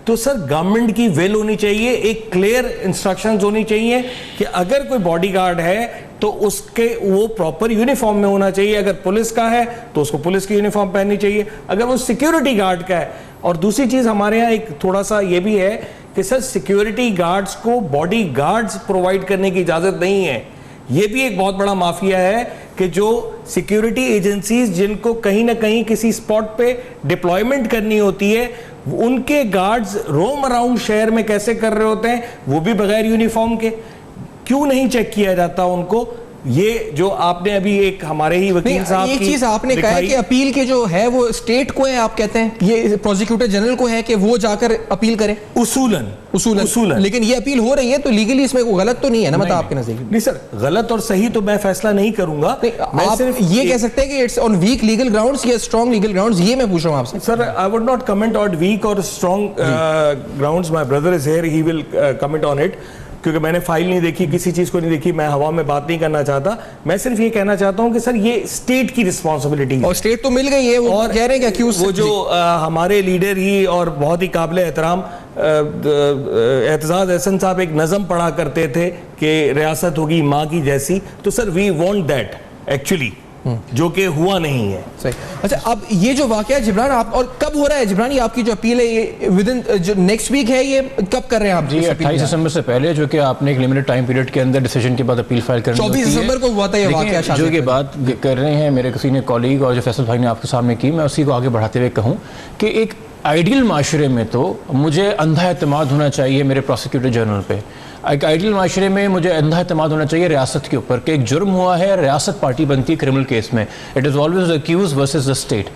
तो सर गवर्नमेंट की विल होनी चाहिए, एक क्लियर इंस्ट्रक्शंस होनी चाहिए कि अगर कोई बॉडीगार्ड है तो उसके वो प्रॉपर यूनिफॉर्म में होना चाहिए। अगर पुलिस का है तो उसको पुलिस की यूनिफॉर्म पहननी चाहिए, अगर वो सिक्योरिटी गार्ड का है। और दूसरी चीज हमारे यहाँ एक थोड़ा सा ये भी है कि सर सिक्योरिटी गार्ड्स को बॉडी गार्ड्स प्रोवाइड करने की इजाजत नहीं है। ये भी एक बहुत बड़ा माफिया है कि जो सिक्योरिटी एजेंसीज जिनको कहीं ना कहीं किसी स्पॉट पे डिप्लॉयमेंट करनी होती है, उनके गार्ड्स रोम अराउंड शहर में कैसे कर रहे होते हैं, वो भी बगैर यूनिफॉर्म के। क्यों नहीं चेक किया जाता उनको? ये जो आपने अभी एक हमारे ही वकील साहब एक चीज आपने कहा है कि अपील के जो है वो स्टेट को है, आप कहते हैं ये प्रोसिक्यूटर जनरल को है कि वो जाकर अपील करे उसूलन, लेकिन ये अपील हो रही है तो लीगली इसमें कोई गलत तो नहीं है ना, मतलब आपके नजदीक? नहीं सर, गलत और सही तो मैं फैसला नहीं करूंगा। आप ये कह सकते हैं कि it's on weak legal grounds या स्ट्रॉन्ग लीगल ग्राउंड्स, ये मैं पूछ रहा हूं आपसे। Sir I would not comment on weak और strong grounds, my brother is here, he will comment on it, क्योंकि मैंने फाइल नहीं देखी, किसी चीज को नहीं देखी, मैं हवा में बात नहीं करना चाहता। मैं सिर्फ ये कहना चाहता हूं कि सर ये स्टेट की रिस्पांसिबिलिटी है, और स्टेट तो मिल गई है, वो कह रहे हैं कि अक्यूज वो जो हमारे लीडर ही और बहुत ही काबिल एहतराम एतजाज एहसन साहब एक नज़म पढ़ा करते थे कि रियासत होगी माँ की जैसी, तो sir we want that actually, जो कि हुआ नहीं है। सही। अच्छा, अब ये जो वाकया जिब्रान आप, और कब हो रहा है जिब्रान, ये आपकी जो अपील है ये विद इन जो नेक्स्ट वीक है, ये कब कर रहे हैं आप? जी 28 दिसंबर से पहले, जो कि आपने एक लिमिटेड टाइम पीरियड के अंदर डिसीजन के बाद अपील फाइल करनी होती है। 24 दिसंबर को हुआ था ये वाकया। जो ये बात कर रहे हैं मेरे किसी ने कॉलीग और जो फैसल भाई ने आपके सामने की, मैं उसी को आगे बढ़ाते हुए कहूँ कि एक आइडियल माशरे में तो मुझे अंधा एतमाद होना चाहिए मेरे प्रोसिक्यूटर जनरल पे। एक आइडियल माशरे में मुझे अंधा एतमाद होना चाहिए रियासत के ऊपर कि एक जुर्म हुआ है, रियासत पार्टी बनती है क्रिमिनल केस में, it is always accused versus the state,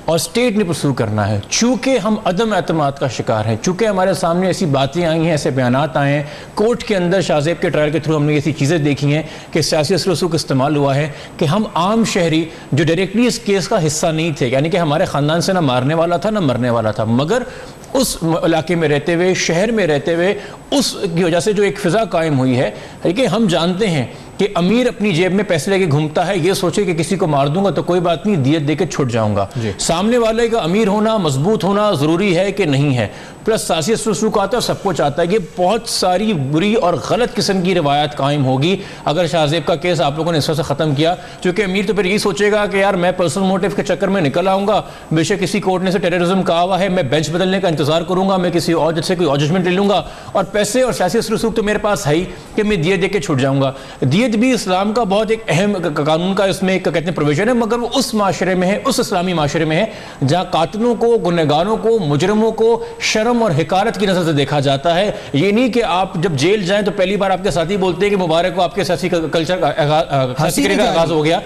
और स्टेट ने परस्यू करना है। चूंकि हम अदम एतमाद का शिकार हैं, चूंकि हमारे सामने ऐसी बातें आई हैं, ऐसे बयानात आए हैं, कोर्ट के अंदर शाहजेब के ट्रायल के थ्रू हमने ऐसी चीज़ें देखी हैं कि सियासी असर रसूख इस्तेमाल हुआ है कि हम आम शहरी जो डायरेक्टली इस केस का हिस्सा नहीं थे, यानी कि हमारे ख़ानदान से ना मारने वाला था ना मरने वाला था, मगर उस इलाके में रहते हुए, शहर में रहते हुए, उसकी वजह से जो एक फ़िज़ा कायम हुई है कि हम जानते हैं कि अमीर अपनी जेब में पैसे लेके घूमता है, ये सोचे कि किसी को मार दूंगा तो कोई बात नहीं, दियत देके छुट जाऊंगा। सामने वाले का अमीर होना, मजबूत होना ज़रूरी है कि नहीं है, प्लस सियासी रसूख आता है, सब कुछ आता है। ये बहुत सारी बुरी और गलत किस्म की रवायत कायम होगी अगर शाहजेब का केस आप लोगों ने इस वजह से ख़त्म किया, क्योंकि अमीर तो फिर यही सोचेगा कि यार मैं पर्सनल मोटिव के चक्कर में निकल आऊँगा, बेशक किसी कोर्ट ने से टेररिज्म कहा हुआ है, मैं बेंच बदलने का इंतजार करूँगा, मैं किसी और जज से कोई और जजमेंट ले लूँगा, और पैसे और सियासी रसूख तो मेरे पास है ही कि मैं दियत दे के छुट जाऊँगा। दियत भी इस्लाम का बहुत एक अहम कानून का इसमें कहते हैं प्रोविजन है, मगर वो उस माशरे में है, उस इस्लामी माशरे में है जहाँ कातिलों को, गुनहगारों को, मुजरमों को शर्म और हिकारत की नजर से देखा जाता है। ये नहीं कि आप जब जेल जाएं तो पहली बार आपके साथी बोलते हैं कि मुबारक हो, आपके सियासी कल्चर का आगाज हो गया,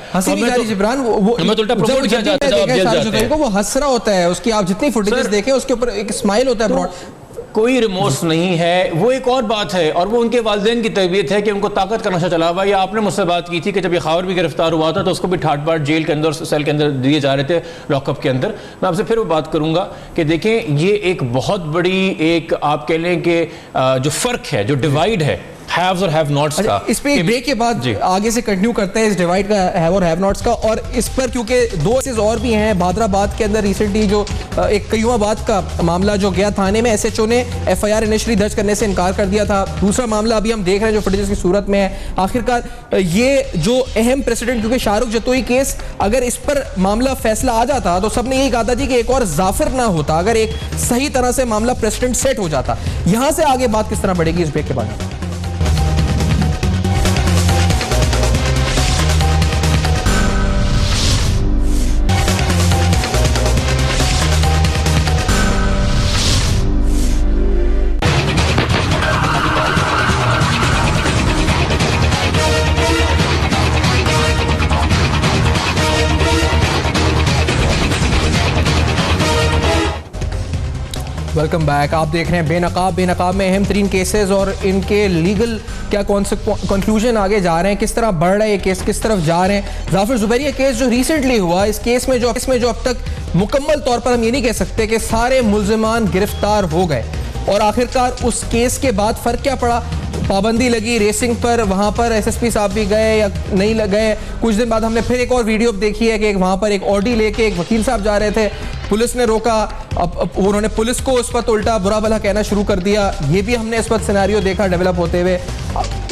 जिब्रान वो उल्टा प्रमोट किया जाता है, जेल जाते हैं, वो हंस रहा होता है, उसकी आप जितनी फुटेजेस देखें उसके ऊपर एक स्माइल होता है, कोई रिमोर्स नहीं है। वो एक और बात है, और वो उनके वालिदैन की तरबियत है कि उनको ताकत का नशा चला हुआ। या आपने मुझसे बात की थी कि जब ये खावर भी गिरफ्तार हुआ था तो उसको भी ठाट बाट जेल के अंदर, सेल के अंदर दिए जा रहे थे, लॉकअप के अंदर। मैं आपसे फिर वो बात करूंगा कि देखें, ये एक बहुत बड़ी एक आप कह लें कि जो फ़र्क है, जो डिवाइड है हैव्स और हैव नॉट्स का। इस पे ब्रेक के बाद आगे से कंटिन्यू करते हैं इस डिवाइड का, हैव और हैव नॉट्स का, और इस पर क्योंकि दो केसेस और भी हैं। भादराबाद के अंदर रिसेंटली जो एक कयूमाबाद का मामला जो गया थाने में, एसएचओ ने एफआईआर इनिशियली दर्ज करने से इनकार कर दिया था। दूसरा मामला अभी हम देख रहे हैं जो फुटेजेस की सूरत में है। आखिरकार ये जो अहम प्रेसिडेंट, क्योंकि शाहरुख जतोई केस अगर इस पर मामला फैसला आ जाता तो सबने यही कहा था कि एक और जाफिर ना होता अगर एक सही तरह से मामला प्रेसिडेंट सेट हो जाता। यहां से आगे बात किस तरह बढ़ेगी इस ब्रेक के बाद। Welcome back. आप देख रहे हैं बेनकाब में अहम तरीन केसेस और इनके लीगल क्या कंक्लूजन आगे जा रहे हैं, किस तरह बढ़ रहा है ये केस, किस तरफ जा रहे हैं। जाफिर जुबैरी केस जो रिसेंटली हुआ, इस केस में जो अब तक मुकम्मल तौर पर हम ये नहीं कह सकते कि सारे मुल्जिमान गिरफ्तार हो गए, और आखिरकार उस केस के बाद फ़र्क क्या पड़ा, पाबंदी लगी रेसिंग पर, वहाँ पर एसएसपी साहब भी गए या नहीं गए। कुछ दिन बाद हमने फिर एक और वीडियो देखी है कि वहाँ पर एक ऑडी लेके एक वकील साहब जा रहे थे, पुलिस ने रोका, अब उन्होंने पुलिस को उस पर उल्टा बुरा भला कहना शुरू कर दिया। ये भी हमने इस वक्त सिनेरियो देखा डेवलप होते हुए।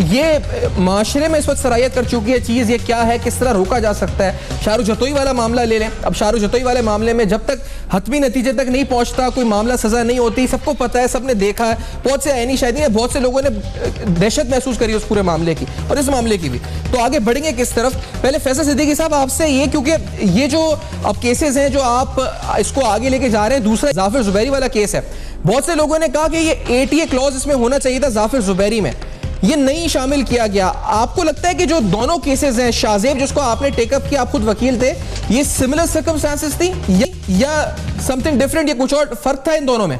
ये माशरे में इस वक्त सरायत कर चुकी है चीज़, ये क्या है, किस तरह रोका जा सकता है। शाहरुख जतोई वाला मामला ले लें। अब शाहरुख जतोई वाले मामले में जब तक हतमी नतीजे तक नहीं पहुंचता, कोई मामला सजा नहीं होती, सबको पता है, सबने देखा है, बहुत से ऐनी शायद नहीं, बहुत से लोगों ने दहशत महसूस करी उस पूरे मामले की और इस मामले की भी। तो आगे बढ़ेंगे किस तरफ। पहले फैसल सिद्दीकी साहब आपसे ये, क्योंकि ये जो अब केसेस हैं जो आप इसको आगे लेके जा रहे हैं, दूसरा जाफिर जुबैरी वाला केस है, बहुत से लोगों ने कहा कि ये ATA क्लॉज इसमें होना चाहिए था जाफिर जुबैरी में। ये नहीं शामिल किया गया। आपको लगता है कि जो दोनों केसेस हैं, शाहजेब जिसको आपने टेकअप किया, आप खुद वकील थे, ये सिमिलर सर्कमस्टांसेस थी या समथिंग डिफरेंट, या कुछ और फर्क था इन दोनों में?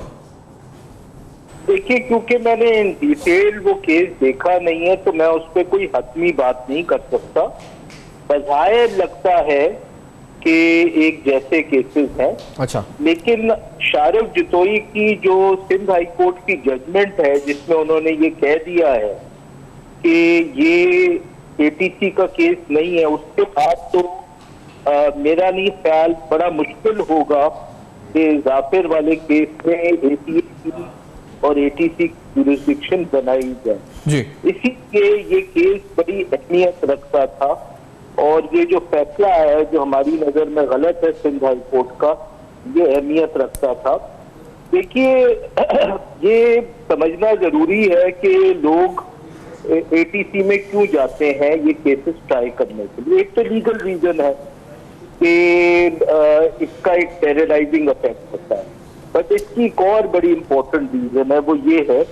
देखिए, क्योंकि मैंने इन डिटेल वो केस देखा नहीं है तो मैं उस पर कोई हतमी बात नहीं कर सकता। बज़ाहिर लगता है कि एक जैसे केसेस हैं। अच्छा। लेकिन शाहरुख जतोई की जो सिंध हाई कोर्ट की जजमेंट है जिसमें उन्होंने ये कह दिया है कि ये एटीसी का केस नहीं है, उसके बाद तो मेरा नहीं ख्याल बड़ा मुश्किल होगा कि जाफिर वाले केस में एटीसी और एटीसी की जुरिस्डिक्शन बनाई जाए जी। इसीलिए ये केस बड़ी अहमियत रखता था और ये जो फैसला है जो हमारी नजर में गलत है सिंध हाई कोर्ट का, ये अहमियत रखता था। देखिए, ये समझना जरूरी है कि लोग एटीसी में क्यों जाते हैं ये केसेस ट्राई करने के लिए। एक तो लीगल रीजन है कि इसका एक टेरराइजिंग इफेक्ट होता है, बट इसकी एक और बड़ी इंपॉर्टेंट रीजन है, वो ये है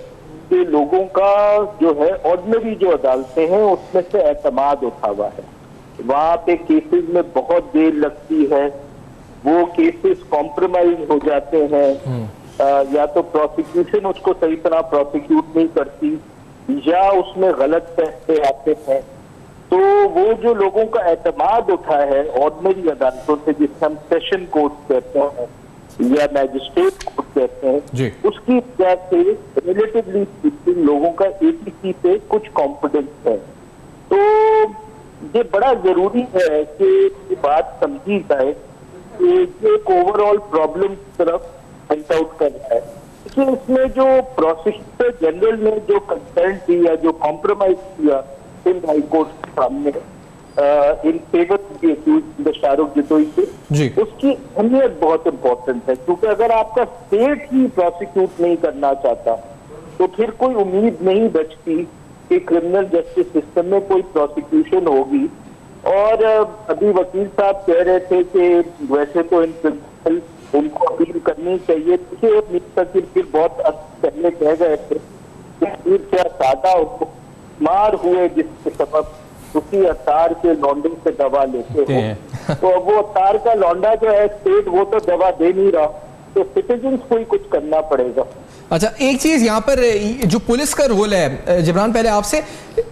कि लोगों का जो है ऑर्डिनरी जो अदालतें हैं उसमें से एतमाद उठा हुआ है। वहाँ पे केसेस में बहुत देर लगती है, वो केसेस कॉम्प्रोमाइज हो जाते हैं, या तो प्रोसिक्यूशन उसको सही तरह प्रोसिक्यूट नहीं करती या उसमें गलत फैसले आते हैं। तो वो जो लोगों का एतमाद उठा है ऑर्डिनरी अदालतों से, जिसे हम सेशन कोर्ट कहते हैं या मैजिस्ट्रेट कोर्ट कहते हैं, उसकी वजह से रिलेटिवली स्पीकिंग लोगों का एटीसी पे कुछ कॉन्फिडेंस है। तो ये बड़ा जरूरी है कि ये बात समझी जाए कि ये एक ओवरऑल प्रॉब्लम की तरफ पॉइंट आउट कर रहा है। इसलिए इसमें जो प्रोसिक्यूटर जनरल ने जो कंसर्न दी या जो कॉम्प्रोमाइज किया सिंध हाई कोर्ट के सामने in favour the Shahrukh Jatoi से, उसकी अहमियत बहुत इंपॉर्टेंट है। क्योंकि अगर आपका स्टेट ही प्रोसिक्यूट नहीं करना चाहता तो फिर कोई उम्मीद नहीं बचती कि क्रिमिनल जस्टिस सिस्टम में कोई प्रोसिक्यूशन होगी। और अभी वकील साहब कह रहे थे कि वैसे तो इन प्रिंसिपल उनको अपील करनी चाहिए। देखिए, मीर सकीर फिर बहुत पहले कह गए थे कि क्या सादा मार हुए जिसके सबब उसी अतार के लौंडे से दवा लेते हो, तो अब वो अतार का लौंडा जो है स्टेट वो तो दवा दे नहीं रहा, तो सिटीजन्स को ही कुछ करना पड़ेगा। अच्छा, एक चीज यहाँ पर जो पुलिस का रोल है जिब्रान, पहले आपसे,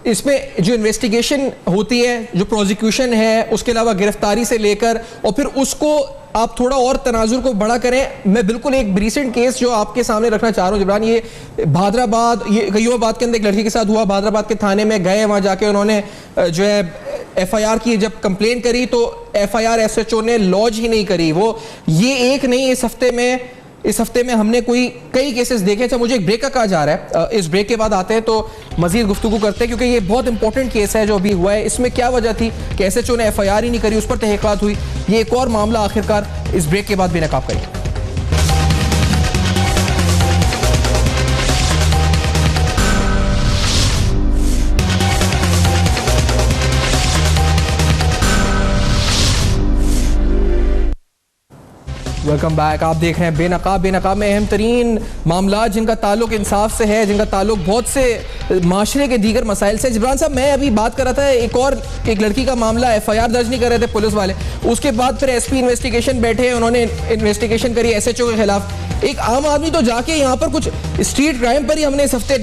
इसमें जो इन्वेस्टिगेशन होती है, जो प्रोसिक्यूशन है, उसके अलावा गिरफ्तारी से लेकर और फिर उसको आप थोड़ा और तनाजुर को बड़ा करें। मैं बिल्कुल एक रिसेंट केस जो आपके सामने रखना चाह रहा हूँ जिब्रान, ये भादराबाद, ये गयोबाद के अंदर एक लड़की के साथ हुआ। भादराबाद के थाने में गए, वहाँ जाके उन्होंने जो है FIR की, जब कंप्लेन करी तो FIR SHO ने लॉन्च ही नहीं करी। वो ये एक नहीं, इस हफ्ते में हमने कई केसेस देखे। अच्छा, मुझे एक ब्रेक का कहा जा रहा है, इस ब्रेक के बाद आते हैं तो मजीद गुफ्तगू करते हैं, क्योंकि ये बहुत इंपॉर्टेंट केस है जो अभी हुआ है। इसमें क्या वजह थी कि SHO ने FIR ही नहीं करी, उस पर तहकीकात हुई, ये एक और मामला आखिरकार इस ब्रेक के बाद बेनकाब करेंगे। Welcome back. आप देख रहे हैं बेनकाब। बेनकाब में अहम तरीन मामला जिनका ताल्लुक इंसाफ से है, जिनका ताल्लुक बहुत से माशरे के दीगर मसाइल से। जिब्रान साहब, मैं अभी बात कर रहा था एक लड़की का मामला, FIR दर्ज नहीं कर रहे थे पुलिस वाले, उसके बाद फिर SP इन्वेस्टिगेशन बैठे, उन्होंने इन्वेस्टिगेशन करी SHO के खिलाफ। एक आम आदमी तो जाके यहाँ पर कुछ स्ट्रीट क्राइम पर ही हमने इस हफ्ते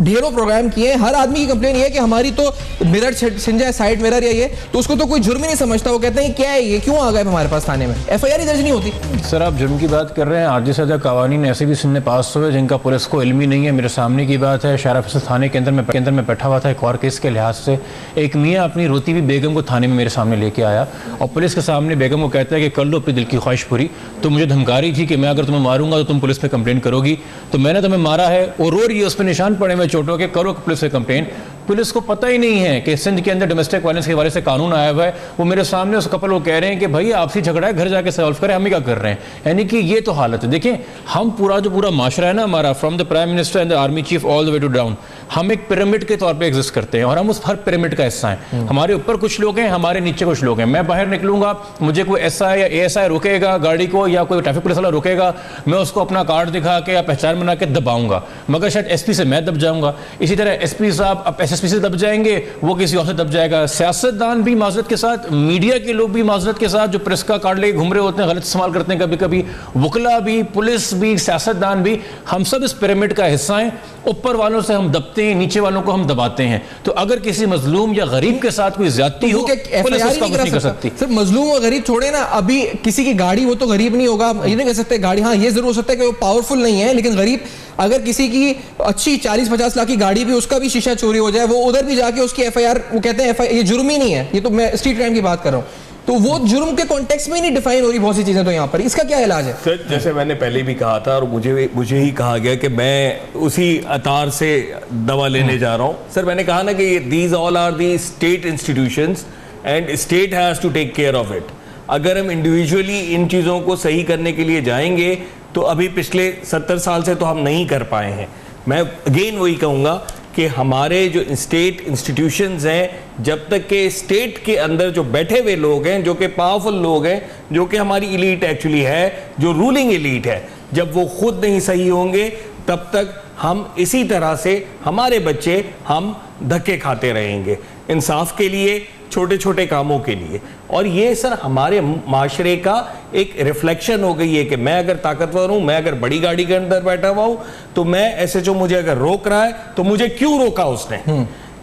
ढेरों प्रोग्राम किए हैं। हर आदमी की कंप्लेन ये है कि हमारी तो मिरर छिन जाए, साइड मिरर या ये, तो उसको तो कोई जुर्म ही नहीं समझता। वो कहते हैं क्या है ये, क्यों आ गए हमारे पास थाने में, FIR ही दर्ज नहीं होती। सर, आप जुर्म की बात कर रहे हैं, आधी से ज़्यादा कवानीन ऐसे भी सुनने पास हुए जिनका पुलिस को इल्म ही नहीं है। मेरे सामने की बात है, शारा फैसल थाने के अंदर में बैठा हुआ था एक और केस के लिहाज से। एक मियाँ अपनी रोती हुई बेगम को थाने में मेरे सामने लेके आया और पुलिस के सामने बेगम को कहता है कि कर लो अपनी दिल की ख्वाहिश पूरी। तो मुझे धमका रही थी कि मैं अगर तुम्हें मारूंगा तो तुम पुलिस पे कंप्लेंट करोगी, तो मैंने तुम्हें मारा है, और रो रही है, उस पर निशान पड़े हुए चोटों के, करो पुलिस पे कंप्लेंट। पुलिस को पता ही नहीं है कि सिंध के अंदर डोमेस्टिक वायलेंस के हवाले से कानून आया हुआ है। वो मेरे सामने उस कपल को कह रहे हैं कि भाई आपसी झगड़ा है, घर जाके सॉल्व करें, हम ही क्या कर रहे हैं। यानी कि ये तो हालत है। देखिए हम पूरा माशरा है ना हमारा, from the prime minister and the army chief all the way to down, हम एक पिरामिड के तौर पे एग्जिस्ट करते हैं और हम उस हर पिरामिड का हिस्सा हैं। हमारे ऊपर कुछ लोग हैं, हमारे नीचे कुछ लोग हैं। मैं बाहर निकलूंगा, मुझे कोई एसआई या एएसआई रोकेगा गाड़ी को, या कोई ट्रैफिक पुलिस वाला रोकेगा, मैं उसको अपना कार्ड दिखा के या पहचान बना के दबाऊंगा, मगर शायद एसपी से मैं दब जाऊंगा। इसी तरह एसपी साहब अब एसएसपी से दब जाएंगे, वो किसी और से दब जाएगा। सियासतदान भी माजरत के साथ, मीडिया के लोग भी माजरत के साथ जो प्रेस का कार्ड लेके घूम रहे होते हैं, गलत इस्तेमाल करते हैं कभी कभी, वकला भी, पुलिस भी, सियासतदान भी, हम सब इस पिरामिड का हिस्सा हैं। ऊपर वालों से हम दबते हैं, नीचे वालों को हम दबाते हैं। तो अगर किसी मजलूम या गरीब के साथ कोई ज्यादती हो, पुलिस उसका कुछ नहीं कर सकती। सिर्फ मजलूम और गरीब छोड़े ना, अभी किसी की गाड़ी हो तो गरीब नहीं होगा, ये नहीं कह सकते गाड़ी, हाँ ये जरूर हो सकता है कि वो पावरफुल नहीं है, लेकिन गरीब अगर किसी की अच्छी 40-50 लाख की गाड़ी भी, उसका भी शीशा चोरी हो जाए, वो उधर भी जाके उसकी एफआईआर, वो कहते हैं ये जुर्म ही नहीं है, ये तो मैं स्ट्रीट क्राइम की बात कर रहा हूँ, तो वो जुर्म के कॉन्टेक्स्ट में ही नहीं डिफाइन हो रही बहुत सी चीजें। तो यहाँ पर इसका क्या इलाज है सर? जैसे मैंने पहले भी कहा था और मुझे ही कहा गया कि मैं उसी अतार से दवा लेने जा रहा हूँ। सर मैंने कहा ना कि these all are the state institutions and state has to take care of it. अगर हम इंडिविजुअली इन चीज़ों को सही करने के लिए जाएंगे तो अभी पिछले 70 साल से तो हम नहीं कर पाए हैं। मैं अगेन वही कहूँगा कि हमारे जो स्टेट इंस्टीट्यूशंस हैं, जब तक के स्टेट के अंदर जो बैठे हुए लोग हैं, जो कि पावरफुल लोग हैं, जो कि हमारी एलीट एक्चुअली है, जो रूलिंग एलीट है, जब वो खुद नहीं सही होंगे तब तक हम इसी तरह से हमारे बच्चे हम धक्के खाते रहेंगे इंसाफ के लिए, छोटे छोटे कामों के लिए। और ये सर हमारे माशरे का एक रिफ्लेक्शन हो गई है कि मैं अगर ताकतवर हूं, मैं अगर बड़ी गाड़ी के अंदर बैठा हुआ हूं, तो मैं एसएचओ मुझे अगर रोक रहा है तो मुझे क्यों रोका उसने।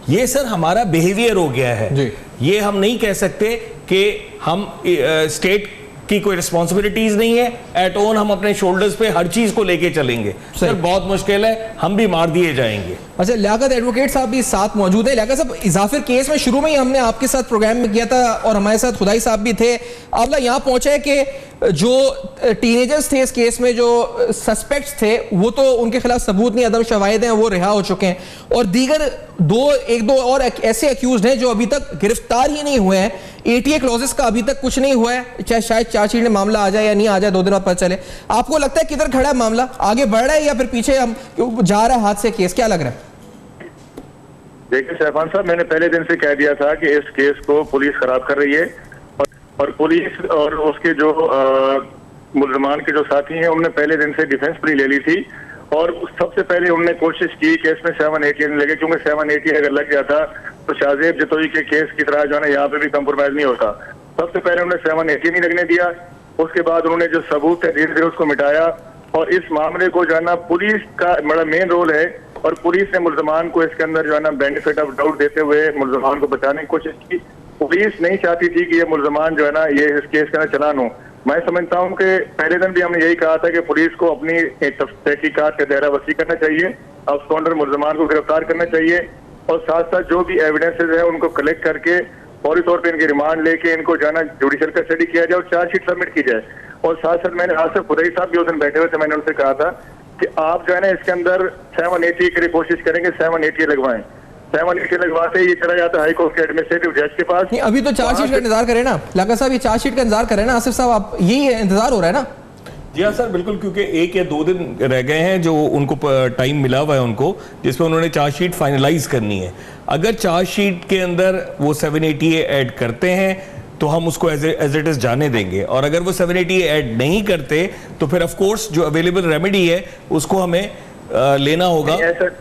ये सर हमारा बिहेवियर हो गया है। ये हम नहीं कह सकते कि हम स्टेट की कोई रिस्पॉन्सिबिलिटीज नहीं है, एट ओन हम अपने शोल्डर्स पे हर चीज को लेके चलेंगे। सर बहुत मुश्किल है, हम भी मार दिए जाएंगे। अच्छा, लियाकत एडवोकेट साहब भी साथ मौजूद है। लियाकत साहब, इजाफिर केस में शुरू में ही हमने आपके साथ प्रोग्राम में किया था और हमारे साथ खुदाई साहब भी थे। आपला यहाँ पहुंचे है कि जो टीनेजर्स थे इस केस में, जो सस्पेक्ट्स थे, वो तो उनके खिलाफ सबूत नहीं, अदम शवाहिद हैं, वो रिहा हो चुके हैं, और दीगर एक दो और ऐसे अक्यूज्ड हैं जो अभी तक गिरफ्तार ही नहीं हुए हैं। एटीए क्लॉजेस का अभी तक कुछ नहीं हुआ है, चाहे शायद चार्जशीट में मामला आ जाए या नहीं आ जाए, 2 दिन बाद पता चले। आपको लगता है किधर खड़ा है मामला, आगे बढ़ रहा है या फिर पीछे हम जा रहा है हाथ से केस, क्या लग रहा है? देखिए सैफान साहब, मैंने पहले दिन से कह दिया था कि इस केस को पुलिस खराब कर रही है, और पुलिस और उसके जो मुल्जमान के जो साथी हैं उन्होंने पहले दिन से डिफेंस प्ली ले ली थी, और सबसे पहले उन्होंने कोशिश की कि इसमें 780 नहीं लगे, क्योंकि 780 अगर लग जाता तो शाहजेब जतोई के केस की तरह जो है ना यहाँ पे भी कंप्रोमाइज नहीं होता। सबसे पहले उन्होंने 780 नहीं लगने दिया, उसके बाद उन्होंने जो सबूत है धीरे धीरे उसको मिटाया, और इस मामले को जो है ना पुलिस का बड़ा मेन रोल है, और पुलिस ने मुल्जमान को इसके अंदर जो है ना बेनिफिट ऑफ डाउट देते हुए मुल्जमान को बचाने की कोशिश की। पुलिस नहीं चाहती थी कि ये मुल्जमान जो है ना ये इस केस का चलान हो। मैं समझता हूँ कि पहले दिन भी हमने यही कहा था कि पुलिस को अपनी तहकीकात का दायरा वसी करना चाहिए, अब्सकॉन्डर मुल्जमान को गिरफ्तार करना चाहिए, और साथ साथ जो भी एविडेंसेज है उनको कलेक्ट करके फौरी तौर पे इनकी रिमांड लेके इनको जो है ना जुडिशल कस्टडी किया जाए और चार्जशीट सबमिट की जाए। और साथ साथ मैंने आसिफ खुदाई साहब भी उस दिन बैठे हुए थे, मैंने उनसे कहा था कि आप जो है ना इसके अंदर 780 के लिए कोशिश करेंगे, 780 लगवाएं। 780 लगवाते ही ये चला जाता है हाई कोर्ट के एडमिनिस्ट्रेटिव जज के पास। नहीं, अभी तो चार्जशीट का इंतजार करें ना लियाकत साहब, ये चार्जशीट का इंतजार करें ना आसिफ साहब, आप यही इंतजार हो रहा है ना? जी हाँ सर, बिल्कुल, क्योंकि 1 या 2 दिन रह गए हैं जो उनको टाइम मिला हुआ है उनको, जिसमें उन्होंने चार्जशीट फाइनलाइज करनी है। अगर चार्जशीट के अंदर वो 780 ऐड करते हैं तो हम उसको एज इट इज जाने देंगे, और अगर वो 780 ऐड नहीं करते तो फिर ऑफ कोर्स जो अवेलेबल रेमेडी है उसको हमें लेना होगा,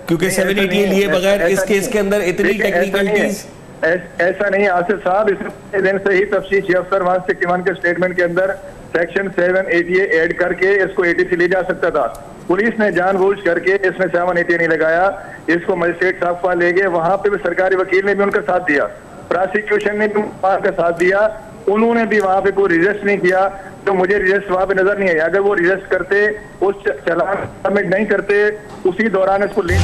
क्योंकि 780 लिए बगैर इस केस के अंदर इतनी टेक्निकलिटीज। ऐसा नहीं है आसिफ साहब, इस दिन से ही तफ्तीश अफसर 161 के स्टेटमेंट के अंदर सेक्शन 780 ऐड करके इसको 83 ले जा सकता था। पुलिस ने जानबूझ करके इसमें 780 नहीं लगाया, इसको मजिस्ट्रेट साहब ले गए, वहां पे भी सरकारी वकील ने भी उनका साथ दिया, प्रोसिक्यूशन ने भी उनका साथ दिया, उन्होंने भी वहां पे कोई रिजेस्ट नहीं किया। तो मुझे रिजेस्ट वहां पे नजर नहीं आया, अगर वो रिजेस्ट करते, उस चालान सबमिट नहीं करते, उसी दौरान इसको ले